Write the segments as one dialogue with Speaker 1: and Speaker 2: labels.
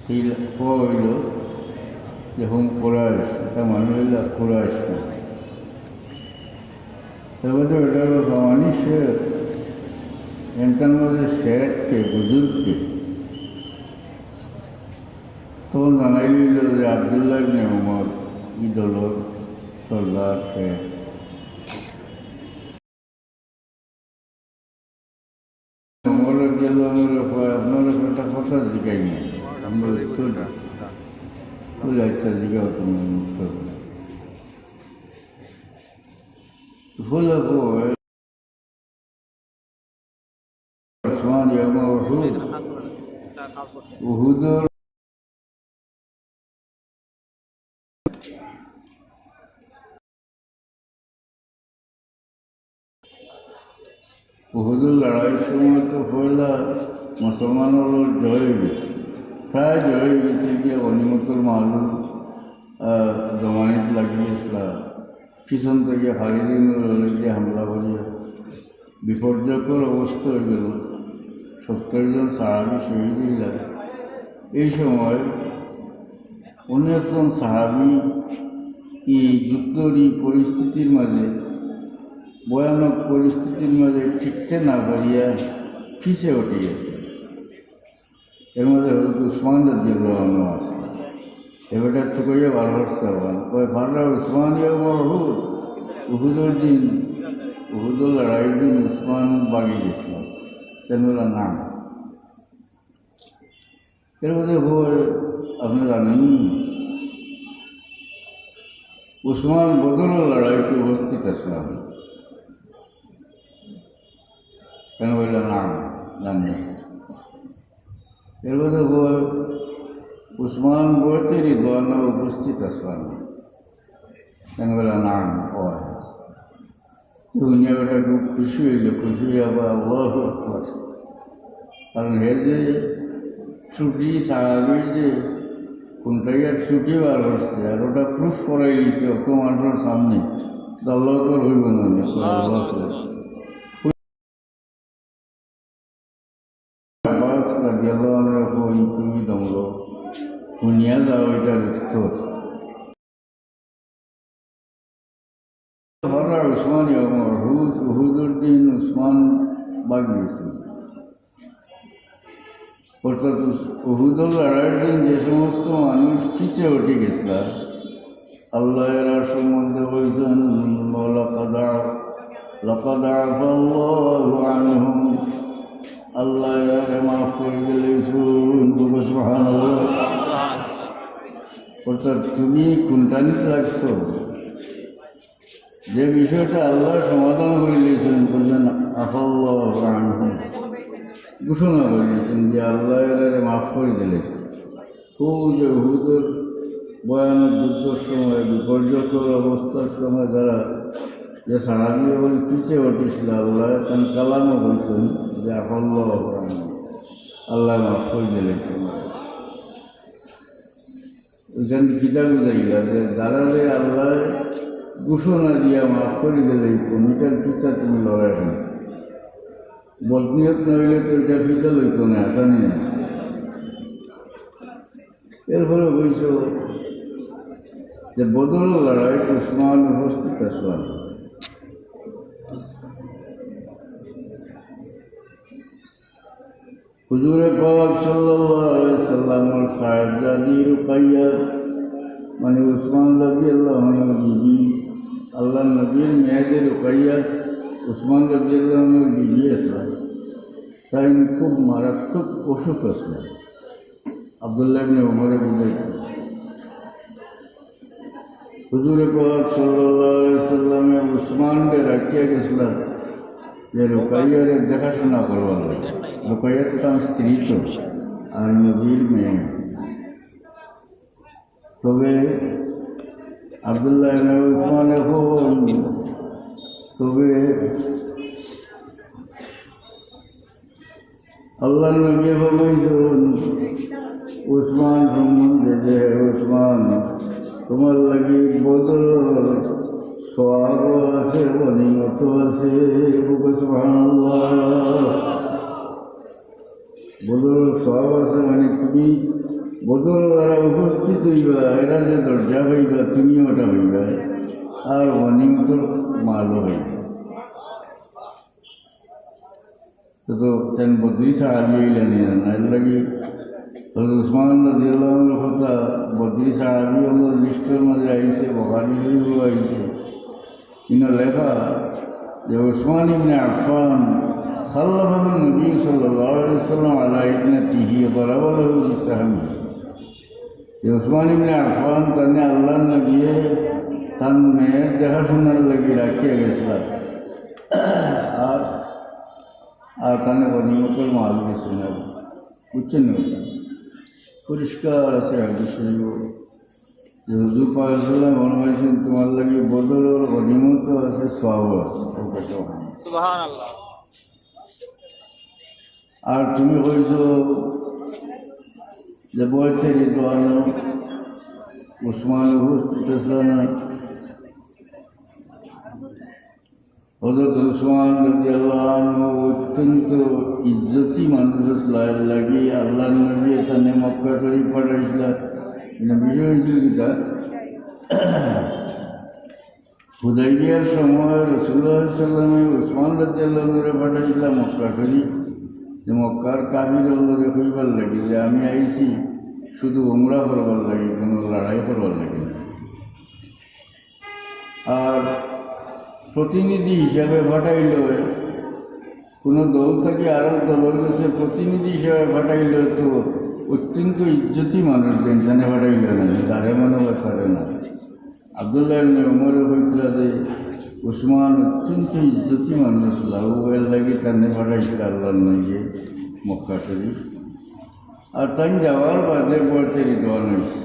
Speaker 1: হইল যে হুম কোরআশ, এটা মানে হইল কোরআশ। তারপরে এটা হলো জমানি শেখ, এনটার মধ্যে শেখকে বুজুর্গকে তখন জানাই দিল যে আবদুল্লাহ ইবনে উমর দলের সর্দার শেখ। উমরের গেল আপনার একটা কথা জিজ্ঞাই না, আমরা উত্তর বলে একটা জিজ্ঞাও তোমার উত্তর বলে ওসমান ইয়ামা উহুদর উহুদুর লড়াইয়ের সময় তো পয়লা মুসলমানের জয় হয়ে গেছে, প্রায় জয় হয়ে গেছে, গিয়ে গনিমতুল মালুম জমানিত লাগিয়েছিল। পিছন থেকে খালিদিন দিয়ে হামলা করিয়া বিপর্যয়কর অবস্থা হয়ে গেল, 70 জন সাহাবি শহীদ হয়ে গেল। এই সময় অনেকজন সাহাবি এই যুদ্ধর এই পরিস্থিতির মাঝে, ভয়ানক পরিস্থিতির মাঝে ঠিকতে না পারিয়া পিছিয়ে উঠে গেছে। এর মধ্যে হয়তো উসমান রাদিয়াল্লাহু আছে। এবারটা তো কইয়া বারবার সাবান কয় ফাররা উসমান ইয়াউমা উহুদ, উহুদের দিন, উহুদের লড়াইয়ের দিন উসমান বাগিয়ে গেছিল, তেনরা নাম। এর মধ্যে আপনারা জানেন উসমান বদরের লড়াইতে উপস্থিত আসলাম, কেন বলল নাম জানি। এর মধ্যে উসমান বলতে রিদওয়ানে উপস্থিত আসলাম, কেন বলল নাম হয়। দুনিয়া বেটা খুব খুশি হইল, খুশি আবার আল্লাহু আকবার। কারণ হে যে ছুটি সাহাবির যে কোনটাইয়ার ছুটি বার হচ্ছে, আর ওটা প্রুফ করাই দিচ্ছে অত মানুষের সামনে, আল্লাহ আকবার হইব না। তুমি দমলো শুনিয়া যাও এটার উত্তর। উসমান উহুদের দিন উসমান বাগিয়েছিল, অর্থাৎ উহুদের লড়াইয়ের দিন যে সমস্ত মানুষ পিছিয়ে উঠে গেছিল, আল্লাহ এরা সম্বন্ধে বলছেন লাকাদ আফাল্লাহু আনহুম, আল্লাহ এরা মাফ করে দিলেন। সুবহানাল্লাহ। অর্থাৎ তুমি কোনটানিতে লাগছো, যে বিষয়টা আল্লাহ সমাধান করে দিয়েছেন, বলছেন আফাল্লাহু আনহুম, ঘোষণা করে দিয়েছেন যে আল্লাহ এরা মাফ করে দিলেন। খুব যে উহুদের ভয়ানক যুদ্ধের সময়, বিপর্যয়কর অবস্থার সময় যারা যে সাহাবী এবং পিছিয়ে উঠেছিল, আল্লাহ তার কালামও বলছেন যে আফাল্লাহু আনহুম, আল্লাহ মাফ করে দিলেছেন। ওইখানে কিতাব বুঝাই গেল যে যারা যে আল্লাহ ঘোষণা দিয়া মাফ করে দিলে কোনটার পিছা তুমি লড়াই না, বদনিয়ত নইলে তো এটা পিছা লইত না, আসানি না। এরপরে বলছ যে বদর লড়াই উসমান উপস্থিত আসলাম। হুজুরে পাক সাল্লাল্লাহু আলাইহি সাল্লামের সাহেবজাদি রুকাইয়া মানে উসমান রাদিয়াল্লাহু আনহু বিবি, আল্লাহর নবীর মেয়েদের রুকাইয়া উসমান রাদিয়াল্লাহু আনহুর বিবি আসলেন। তাই খুব মারাত্মক অসুখ আসলেন। আব্দুল্লাহ ইবনে উমরে বুঝাইছেন, হুজুরে পাক সাল্লাল্লাহু আলাইহি সাল্লামে উসমানকে রাখিয়া গেছিলেন যে রুকাইয়ার দেখাশোনা করবার লাগে। রুকাইয়া তো তার স্ত্রী তো, আর নবীর মেয়ে। তবে আব্দুল্লাহ ইবনে উসমান এখন তবে আল্লাহ নবী বলেছেন উসমান সম্বন্ধে যে উসমান তোমার লাগি বদর সোহাগ আছে, গনিমত আছে। সুবহানাল্লাহ। বদল সব আছে, মানে তুমি বদল দ্বারা উপস্থিত হইবা, এরা যে দরজা হইবা তুমিও ওটা হইবা, আর গনিমতের মালও হইবা। তো তেন বদরি সাহাবি হইলেন না, এর লাগে উসমান রাদিয়াল্লাহু কথা বদরি সাহাবি হলো লিস্টের মাঝে আইছে, বুখারী শরীফও আইছে। ইনো লেখা যে উসমান ইবনে আফফান খাল্লাফাহু নবী সাল্লাল্লাহু আলাইহি ওয়াসাল্লাম আলা ইবনাতিহি দারাবা লাহু বিসাহমি। যে উসমান ইবনে আফফান তানে আল্লাহর নবী তার মেয়ের দেখাশোনার লাগি রাখিয়া গেছিলেন, আর তানে গনিমতের মাল গেছিল। বুঝছেন না? পরিষ্কার আছে হাদিস শরীফ যে হুজুর পাক সাল্লাল্লাহু আলাইহি ওয়াসাল্লাম তোমার লাগি বদলের গনিমত আছে, সওয়াব আছে। সুবহানাল্লাহ। আর তুমি কইছো যে বইতে রিদওয়ান উসমান উপস্থিত ছিলেন, হযরত উসমান রাদিয়াল্লাহু আনহু অত্যন্ত ইজ্জতি মানুষ লাগি আল্লাহর নবী এখানে মক্কা শরীফ পাঠাইছিলেন। বিষয় হয়েছিল কিতা, হুদাইবিয়ার সময় রাসূলুল্লাহ সাল্লাল্লাহু আলাইহি ওয়াসাল্লাম উসমান রাদিয়াল্লাহু আনহুরে পাঠাইছিলেন মক্কা শরীফ, যে মক্কার কাফিরগুলোরে কইবার লাগি যে আমি আইছি শুধু উমরা করবার লাগি, কোনো লড়াই করবার লাগি না। আর প্রতিনিধি হিসাবে পাঠাইল, কোনো দল থেকে আরও দলের কাছে প্রতিনিধি হিসাবে পাঠাইল, তো অত্যন্ত ইজ্জতি মানুষ যেখানে পাঠাইল না, তারে মনে পারে না। আব্দুল্লাহ ইবনে উমর হয়েছিল যে উসমান অত্যন্ত ইজ্জতি মানুষ ছিল, এর লাগি তানে পাঠাইছিল আল্লাহর নবী মক্কা শরীফ। আর তাই যাওয়ার বাদে পড়তে রিদওয়ান হয়েছে।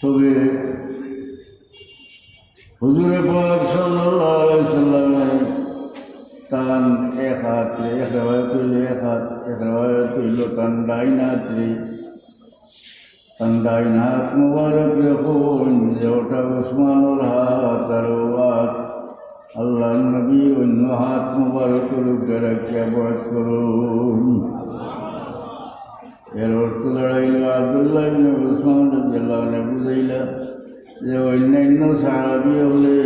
Speaker 1: তবে হুজুরে পাক সাল্লাল্লাহু আলাইহি ওয়াসাল্লাম তান এক হাতে, এক রেওয়ায়াত হইল এক হাত, এক রেওয়ায়াত হইল তান ডাইন হাত মুবারক যখন যে ওটা উসমানের হাত, আর ও হাত আল্লাহ নবী অন্য হাত মুবারকের উপরে রাখিয়া বয়াত করুন। এর অর্থ দাঁড়াইল আব্দুল্লাহ ইবনে উসমান রাদিয়াল্লাহু আনহু বুঝাইলা যে অন্যান্য সাহাবী হলে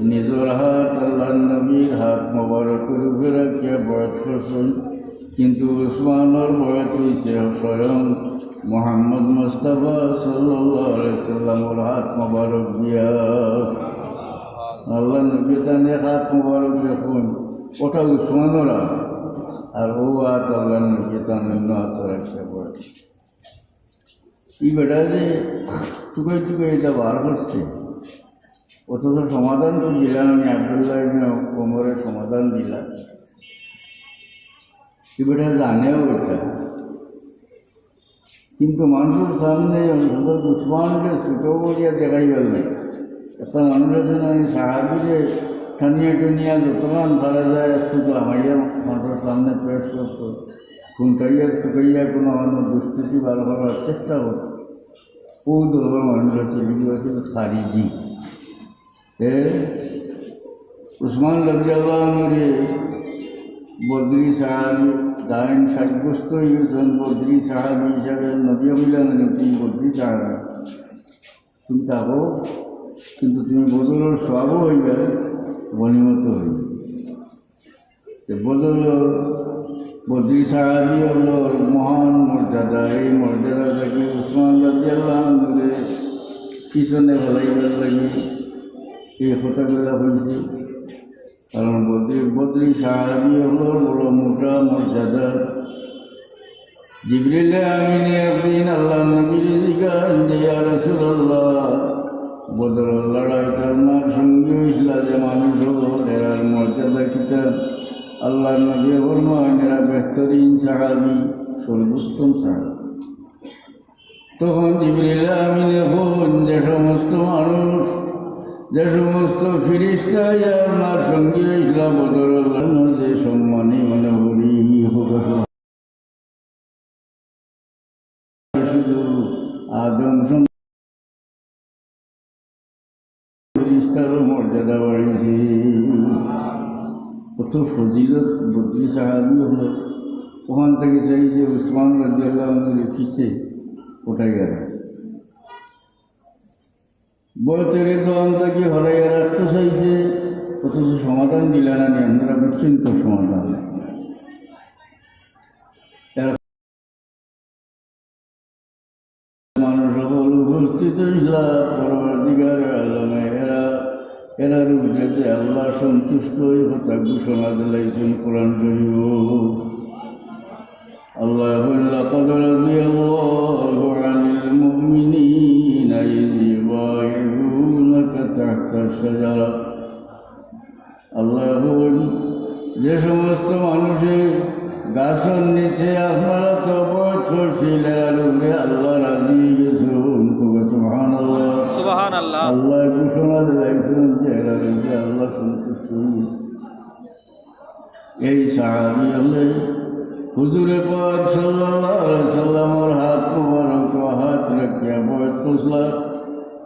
Speaker 1: নিজের হাত আল্লাহ নবীর হাত মুবারকের উপরে রাখিয়া বয়াত করছেন, কিন্তু উসমানের বয়াত হইছে স্বয়ং মুহাম্মদ মুস্তাফা সাল্লাল্লাহু আলাইহি ওয়াসাল্লামের হাত মুবারক দিয়া। আল্লাহ নবী তানে হাত মুবারক রাখুন, ওটা উসমানের হাত, আর ও হাত আল্লাহ নবী তান অন্য হাত রাখিয়া পড়ে। এই বেটা যে টুকাই টুকাই এটা বার করছে, অথচ সমাধান তো দিলাম আমি, আব্দুল্লাহ ইবনে ওমরের সমাধান দিলাম। এই বেটা জানেও এটা, কিন্তু মানুষের সামনে অন্তত উসমানকে ছোট করিয়া দেখাইবার নাই। একটা মানুষ আছে না, সাহাবিরে ঠানিয়া টুনিয়া যতক্ষণ ধরা যায় একটু আমাইয়া মানুষের সামনে পেশ করতো, খুনটাইয়া টুকাইয়া কোনো মানুষ দুষ্কৃতি বার করার চেষ্টা করত। ও দলের মানুষ আছে, এগুলো ছিল খারিজি। উসমান রাদিয়াল্লাহু আনহু বদরি সাহাবি দাইন সাব্যস্ত হয়েছেন, বদরি সাহাবি হিসাবে নবী হইলেন, তুমি বদরি সাহাবি, তুমি থাকো, কিন্তু তুমি বদলের সবও হইবে, গনিমত হইবে। বদরি সাহাবি হল মহান মর্যাদা। এই মর্যাদা থেকে উসমান রাদিয়াল্লাহু আনহুকে পিছনে ফেলাইবার লাগি এই কথাগুলো হয়েছে। কারণ বদরি সাহাবি হল বড় মোটা মর্যাদা। জিবরিল আমিন একদিন আল্লাহ নবীর জিজ্ঞাসা যে ইয়া রাসূলুল্লাহ, বদরের লড়াইতে আপনার সঙ্গী হয়েছিল যে মানুষ হল, এরার মর্যাদা কিতা? আল্লাহ নবী ফরমান এরা বেহতরিন সাহাবি, সর্বোত্তম সাহাবি। তখন জিবরিল আমিন এখন যে সমস্ত মানুষ, যে সমস্ত ফিরিস্তা আপনার সঙ্গী হয়েছিল বদরের লড়াই, যে সম্মানী মনে করি শুধু আদম ফিরিস্তারও মর্যাদা বাড়িয়েছে। কত ফজিলত বদরি সাহাবি হল। ওখান থেকে চাইছে উসমান রাদিয়াল্লাহু আনহু লিখেছে ওটাই গেল বইতের দোকান থেকে হরাইয়া রাখতে চাইছে, অথচ সমাধান দিলে না নি। আপনারা বুঝছেন তো সমাধান। মানুষ সকল উপস্থিত পরবর্তীকার আলমে এরা রূপে আল্লাহ সন্তুষ্ট হয়ে কথা ঘোষণা দিলাইছেন কোরআন শরীফ। আল্লাহ লাকাদ রাদিয়াল্লাহু আনিল মুমিনিনা ইয ইউবাইউনাকা তাহতা শাজারা। আল্লাহ বলেন, যে সমস্ত মানুষের গাছের নিচে আপনারা তো বৈঠক করছিলেন, আল্লাহ রাজি গেছেন। সুবহানাল্লাহ, সুবহানাল্লাহ। আল্লাহ ঘোষণা দিলাইছেন যে এরা রূপে আল্লাহ সন্তুষ্ট হয়েছে। এই সাহাবী হলে হুজুরে পাক সাল্লাল্লাহু আলাইহি সাল্লামের হাত মুবারক হাত রাখিয়া বৈঠক করছিলেন।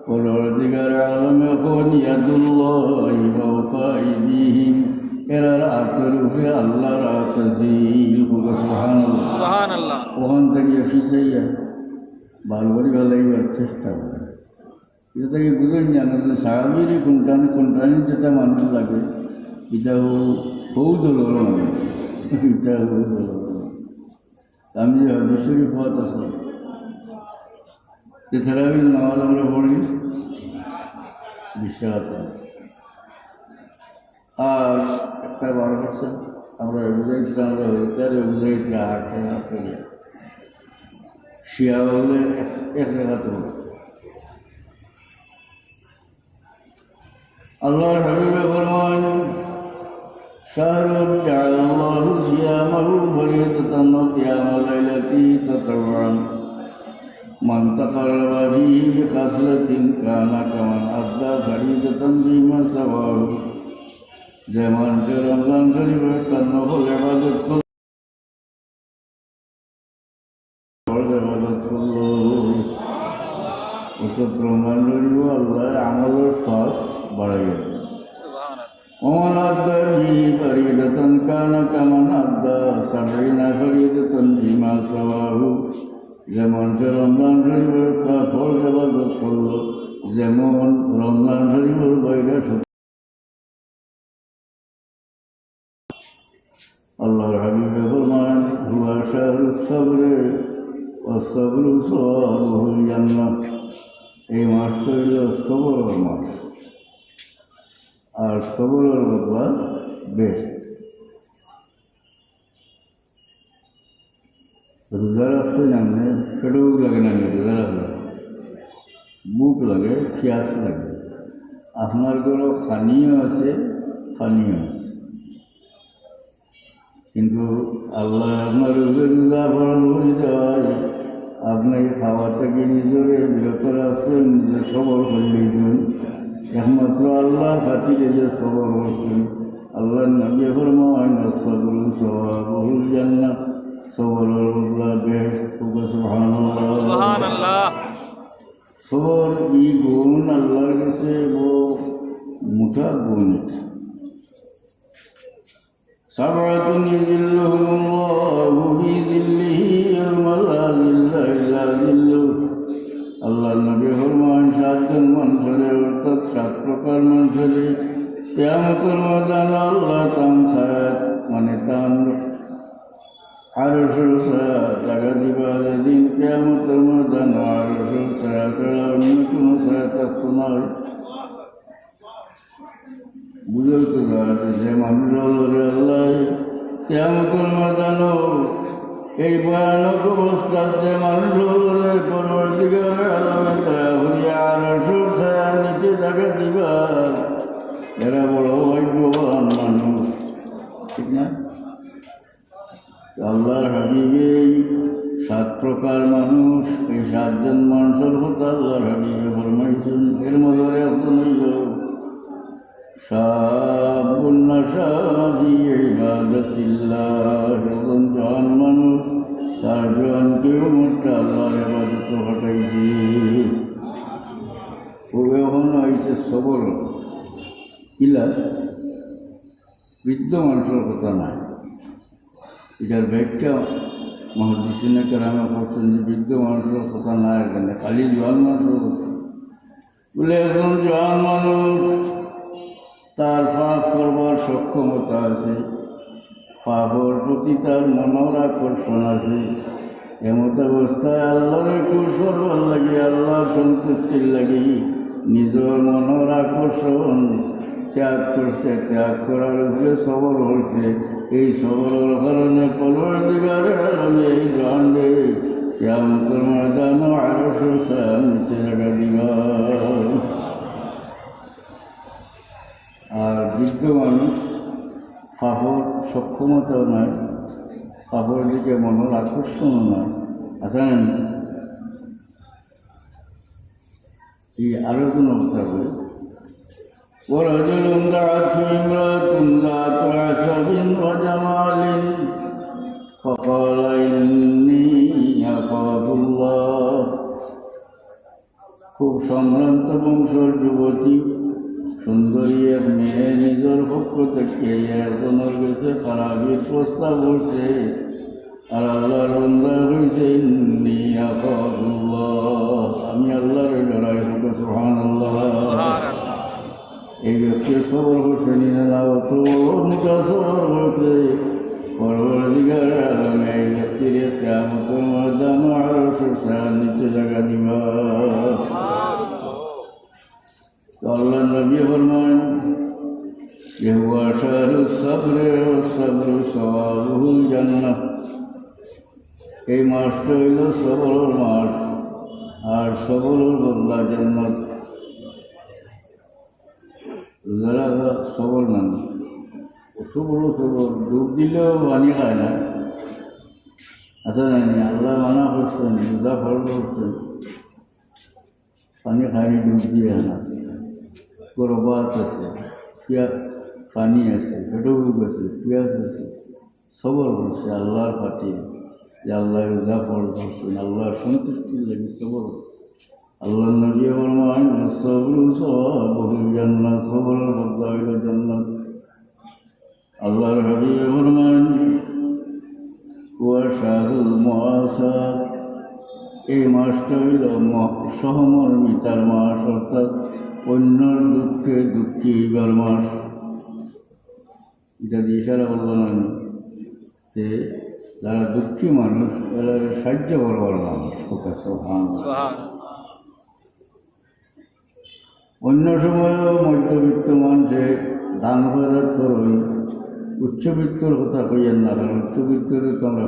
Speaker 1: পরবর্তীকার আলমে কোন ইয়াদুল্লাহি ফাওকা আইদিহিম, এরা হাতের উপরে আল্লাহর হাত আছে। সুবহানাল্লাহ, সুবহানাল্লাহ। ওখান থেকে ফিসাইয়া ভালো করে ভালাইবার চেষ্টা করে। এটা থেকে বুঝেন জানো যে সাহাবীরই কোনটানি যেটা মানুষ লাগে, এটা হৌদলের মানুষ, এটা হৌদলের। আমি যে হাদিস শরীফ পথ আছে এছাড়া নামাজ আমরা পড়ি বিশ্বাস। আর একটা 12% আমরা বুঝাইছিলাম, আমরা হইতারে বুঝাইছিলাম হাটে হাতে শিয়া হলে এক জায়গাতে হল। আল্লাহর হাবিবে ফরমান, শাহরুন জাআলাল্লাহু সিয়ামাহু ফরিয়াদাতান ওয়া কিয়ামাল লাইলাতি তাতাওয়ান মান তাকাররাবা বিহি বিকাসলাতিন কানা কামান আদ্দা ফরিয়াদাতান বিমা সাওয়াহু। যে মানুষের রমজান শরীফের তার নফল ইবাদত করল, রমজান শরীফ আল্লাহ আমলের সব বাড়াইয়া। ومن أدى فيه فريضة كان كمن أدى 70 فريضة فيما سواه। যেমন সে রমজান শরীফের ফরজ ইবাদত করল, যেমন রমজান শরীফের বাইরে। আল্লাহর হাবিবে ফরমান, হুয়া শাহরুস সাবরে ওয়া সাবরু সাওয়াবুল জান্নাহ। এই মাসটা হইল সবরের মাস, আর সবরের বদলা বেস্ট। রোজা রাখছেন আপনি, পেটেও লাগে না, রোজা রাখলে বুক লাগে, পিয়াস লাগে। আপনার কোনো খানিও আছে, ফানিও আছে, কিন্তু আল্লাহ আপনার রোজা ফরজ করে দেওয়ায় আপনাকে খাওয়া থেকে নিজেরে বিরত রাখছেন, নিজে সবর করে দিয়েছেন। একমাত্র আল্লাহর খাতিরে যে সবর করছেন। আল্লাহর নবী ফরমান, সাবরু সাওয়াবুল জান্নাহ, সবরের বদলা বেহেশত। সুবহানাল্লাহ, সুবহানাল্লাহ। সবর এই গুণ আল্লাহর কাছে বড় মোটা গুণ। সাবআতুন ইযিল্লুহুমুল্লাহু ফি যিল্লিহি ইয়াওমা লা যিল্লা ইল্লা যিল্লুহু। আল্লাহর নবী ফরমান, 7 জন মানুষের, অর্থাৎ 7 প্রকার মানুষের কিয়ামতের ময়দানে আল্লাহ তান ছায়া, মানে তান আরশের ছায়া জায়গা দিবা। যেদিন কিয়ামতের ময়দানে আরশের ছায়া ছাড়া অন্য কোনো ছায়া থাকতো না। বুঝতে পারে যে মানুষ আল্লাহ কিয়ামতের ময়দানে এই ভয়ানক অবস্থা, যে মানুষ পরবর্তীকার আলামে ছায়া হইয়া আরশের ছায়া নিচে জায়গা দিবা, এরা বড় ভাগ্যবান মানুষ, ঠিক না? আল্লাহর হাবিবে 7 প্রকার মানুষ, এই 7 জন মানুষের কথা আল্লাহর হাবিবে ফরমাইছেন। এর মধ্যে একজন হইল শাবুন নাশা ফি ইবাদাতিল্লাহ। একজন জওয়ান মানুষ, তার জওয়ানকে উম্মতটা আল্লাহর ইবাদত ঘটাইছে। ও এখন হয়েছে সবল কিলা, বৃদ্ধ মানুষের কথা নাই। এটার ব্যাখ্যা মহাদিসিনে কেরামে করছেন যে বৃদ্ধ মানুষের কথা না এখানে খালি জোয়ান মানুষের কথা বলে একজন জোয়ান মানুষ তার পাপ করবার সক্ষমতা আছে, পাপের প্রতি তার মনের আকর্ষণ আছে। এমত অবস্থায় আল্লাহর খুশ করবার লাগে, আল্লাহর সন্তুষ্টির লাগে নিজের মনের আকর্ষণ ত্যাগ করছে, ত্যাগ করার উপরে সবল হয়েছে। এই সবলের কারণে পরবর্তীকালে আমি এই জানলে কিয়ামতের ময়দানে আরশের ছায়ার নিচে জায়গা দিবা। আর বৃদ্ধ মানুষ পাপের সক্ষমতাও নাই, পাপের দিকে মনের আকর্ষণও নাই। আছেন এই আরো কোনো কথা বলে ورجل دعته امرأة ذات عشب وجمال فقال إني أخاف الله। খুব সম্ভ্রান্ত বংশের যুবতী সুন্দরী এক মেয়ে নিজের পক্ষ থেকে একজনের কাছে খারাপের প্রস্তাব করছে, আর আল্লাহর বান্দা হয়েছে ইন্নী আখাফুল্লাহ, আমি আল্লাহর ডরাই। সুবহানাল্লাহ। এই ব্যক্তি সবর করছে, নিজেরা সবর করছে। পরবর্তীকার আলমে এই ব্যক্তির কিয়ামতের ময়দানে আরশের ছায়ার নিচে জায়গা দিবা। তো আল্লাহ নবী ফরমান যে হুয়া শাহরুস সাবরে ওয়াস সাবরু সাওয়াবুল জান্নাহ। এই মাসটা হইল সবরের মাস, আর সবরের বদলা জান্নাত। যারা সবল মানুষ সবল ডুব দিলেও পানি খায় না। আচ্ছা জানি আল্লাহ মানা করছেন, রোজা ফল করছেন, পানি খায়নি, ডুব দিয়ে না। গরবাত আছে, পানি আছে, পেটুক আছে, পিঁয়াজ আছে, সবল করছে আল্লাহর খাতির, যে আল্লাহ রোজা ফল করছেন, আল্লাহর সন্তুষ্টির লাগে সবল। আল্লাহ নবী ফরমান সবরু সাওয়াবুল জান্নাহ, সবরের বদলা হইল জান্নাত। আল্লাহর হাবিব ফরমান ওয়া শাহরুল মুআসার, এই মাসটা হইল সহমর্মিতার মাস, অর্থাৎ অন্যর দুঃখে দুঃখী হইবার মাস। এটা দিয়ে ইশারা বললাম আমি যে যারা দুঃখী মানুষ এরা সাহায্য করবার মানুষ। অন্য সময়ও মধ্যবিত্ত মানুষে দান খয়রাত করুন, উচ্চবিত্তর কথা কইয়েন না, কারণ উচ্চবিত্তরে তো আমরা